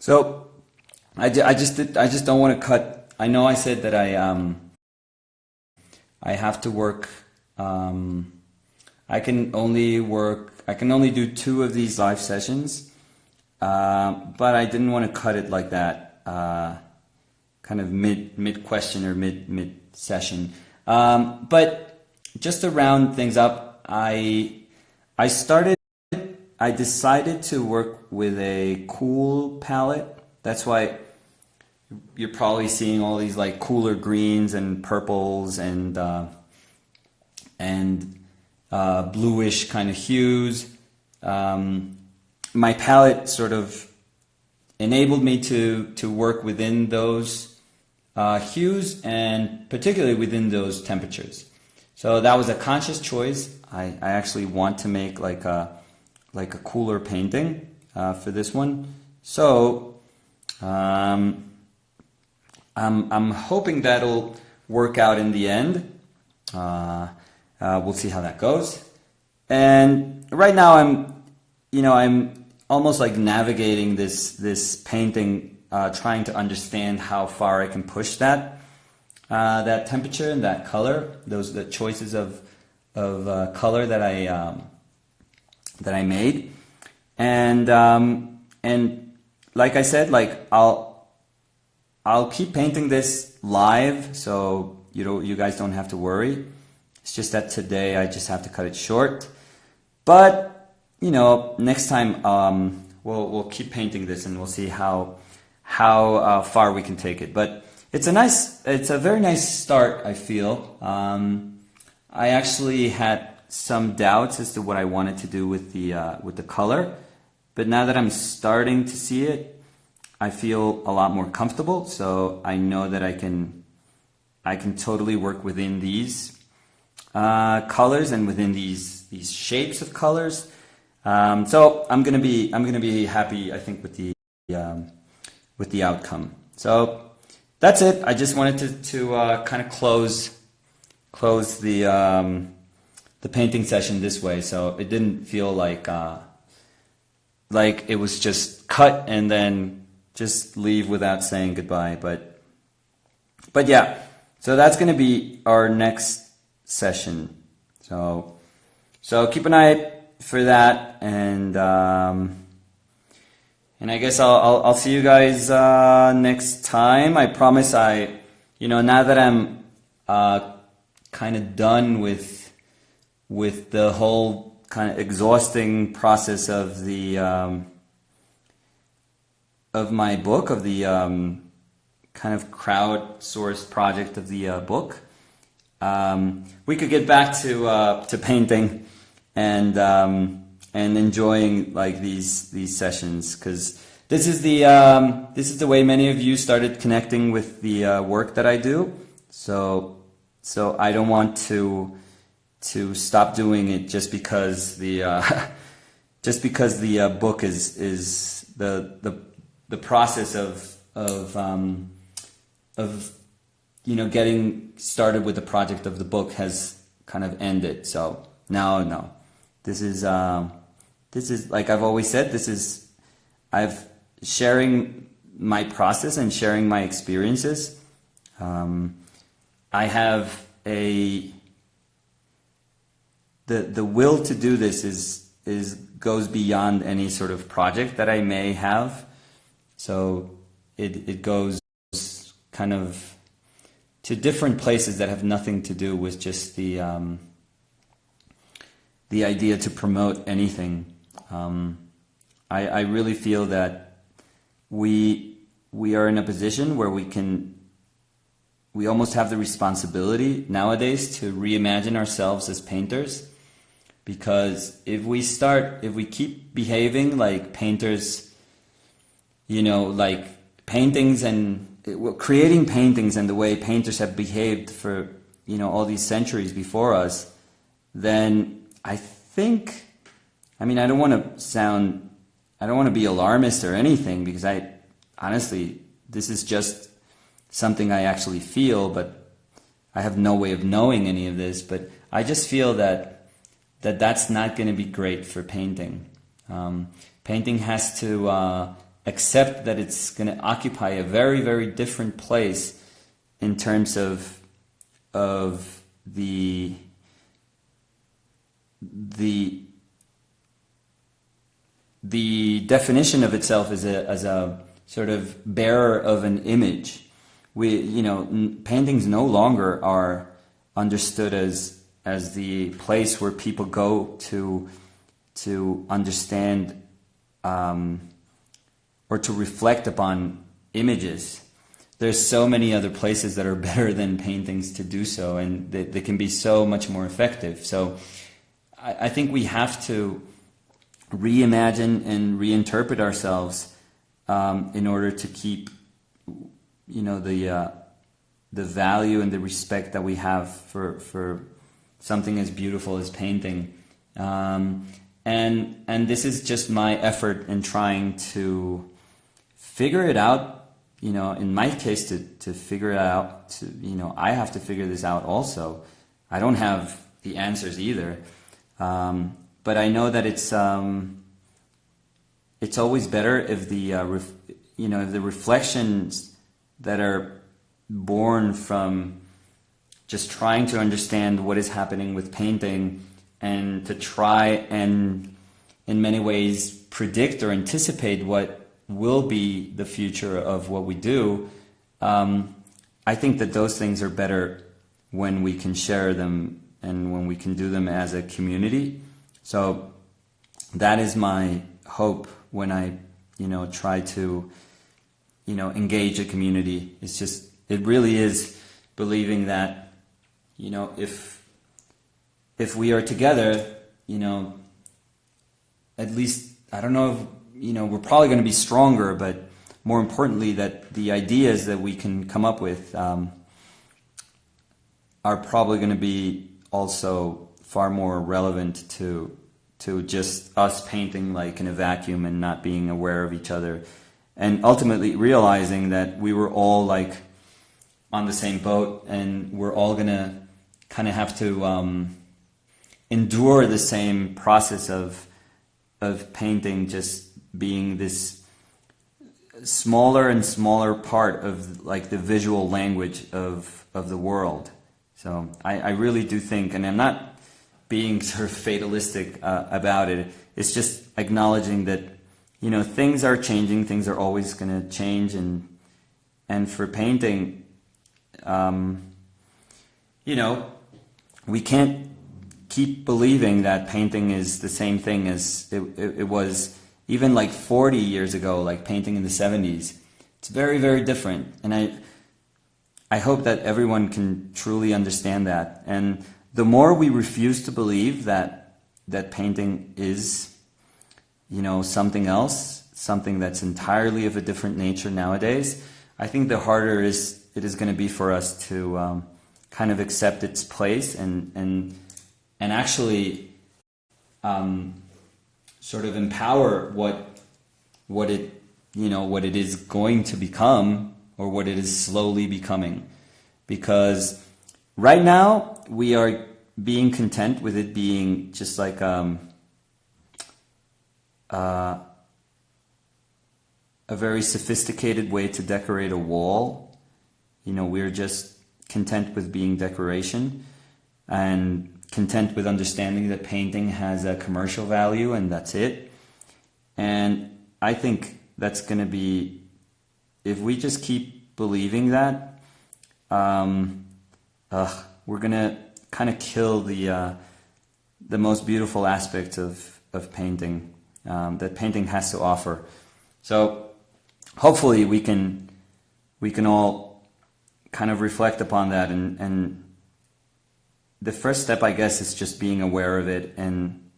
So I just don't want to cut. I know I said that I have to work. I can only do 2 of these live sessions, but I didn't want to cut it like that, kind of mid question or mid session. But just to round things up, I decided to work with a cool palette. That's why you're probably seeing all these like cooler greens and purples and bluish kind of hues. My palette sort of enabled me to work within those hues and particularly within those temperatures. So that was a conscious choice. I actually want to make like a cooler painting for this one. So I'm hoping that'll work out in the end. We'll see how that goes. And right now I'm almost like navigating this painting, trying to understand how far I can push that temperature and that color, the choices of color that I made, and like I said, like I'll keep painting this live, so you guys don't have to worry. It's just that today I just have to cut it short. But next time we'll keep painting this and we'll see how far we can take it. But it's a very nice start, I feel. I actually had some doubts as to what I wanted to do with the color, but now that I'm starting to see it, I feel a lot more comfortable. So I know that I can totally work within these colors and within these shapes of colors. So I'm gonna be happy, I think, with the outcome. So that's it. I just wanted to kind of close the painting session this way, so it didn't feel like it was just cut and then just leave without saying goodbye. But yeah, so that's going to be our next session. So keep an eye for that, and I guess I'll see you guys next time. I promise. Now that I'm kind of done with the whole kind of exhausting process of the of my book, of the kind of crowdsourced project of the book, we could get back to painting and enjoying like these sessions, because this is the way many of you started connecting with the work that I do. So I don't want to stop doing it just because the book is the process of getting started with the project of the book has kind of ended. So no, this is like I've always said, I've sharing my process and sharing my experiences. I have the will to do this goes beyond any sort of project that I may have. So it goes kind of to different places that have nothing to do with just the idea to promote anything. I really feel that we are in a position where we almost have the responsibility nowadays to reimagine ourselves as painters, because if we keep behaving like painters, like paintings and creating paintings and the way painters have behaved for all these centuries before us, then I think, I don't want to be alarmist or anything, because honestly, this is just something I actually feel, but I have no way of knowing any of this. But I just feel that's not going to be great for painting. Painting has to accept that it's going to occupy a very, very different place in terms of the definition of itself as a sort of bearer of an image. Paintings no longer are understood as the place where people go to understand or to reflect upon images. There's so many other places that are better than paintings to do so, and they can be so much more effective. So I think we have to reimagine and reinterpret ourselves in order to keep, the value and the respect that we have for something as beautiful as painting. And this is just my effort in trying to figure it out. In my case, to figure it out, I have to figure this out also. I don't have the answers either. But I know that it's always better if the reflections that are born from just trying to understand what is happening with painting and to try and in many ways predict or anticipate what will be the future of what we do. I think that those things are better when we can share them and when we can do them as a community. So that is my hope when I, try to, engage a community. It really is believing that, if we are together, at least, I don't know if, we're probably going to be stronger, but more importantly, that the ideas that we can come up with are probably going to be also far more relevant to just us painting like in a vacuum and not being aware of each other, and ultimately realizing that we were all like on the same boat and we're all gonna kind of have to endure the same process of painting, just being this smaller and smaller part of like the visual language of the world. So I really do think, and I'm not being sort of fatalistic about it. It's just acknowledging that, things are changing, things are always going to change, and for painting, we can't keep believing that painting is the same thing as it was even like 40 years ago, like painting in the 70s. It's very, very different, and I hope that everyone can truly understand that. And the more we refuse to believe that painting is, something else, something that's entirely of a different nature nowadays, I think the harder it is going to be for us to kind of accept its place and actually sort of empower what it is going to become, or what it is slowly becoming. Because right now, we are being content with it being just like a very sophisticated way to decorate a wall. We're just content with being decoration and content with understanding that painting has a commercial value and that's it. And I think that's going to be, if we just keep believing that, we're going to kind of kill the most beautiful aspect of painting that painting has to offer. So hopefully we can all kind of reflect upon that, and the first step, I guess, is just being aware of it, and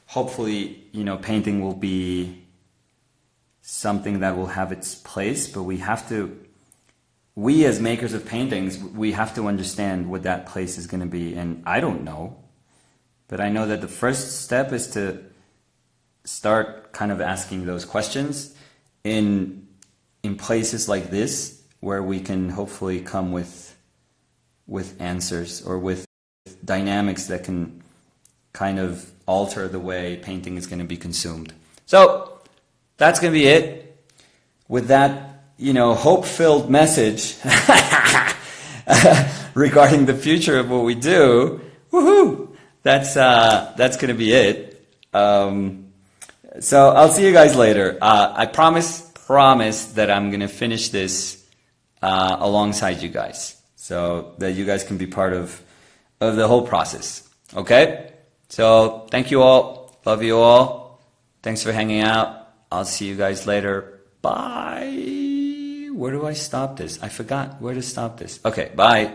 hopefully, painting will be something that will have its place, but we as makers of paintings, we have to understand what that place is going to be. And I don't know, but I know that the first step is to start kind of asking those questions in places like this, where we can hopefully come with answers or with dynamics that can kind of alter the way painting is going to be consumed. So that's going to be it. With that, hope-filled message regarding the future of what we do, woohoo! That's going to be it. So I'll see you guys later. I promise that I'm going to finish this alongside you guys, so that you guys can be part of the whole process. Okay? So thank you all. Love you all. Thanks for hanging out. I'll see you guys later. Bye. Where do I stop this? I forgot where to stop this. Okay, bye.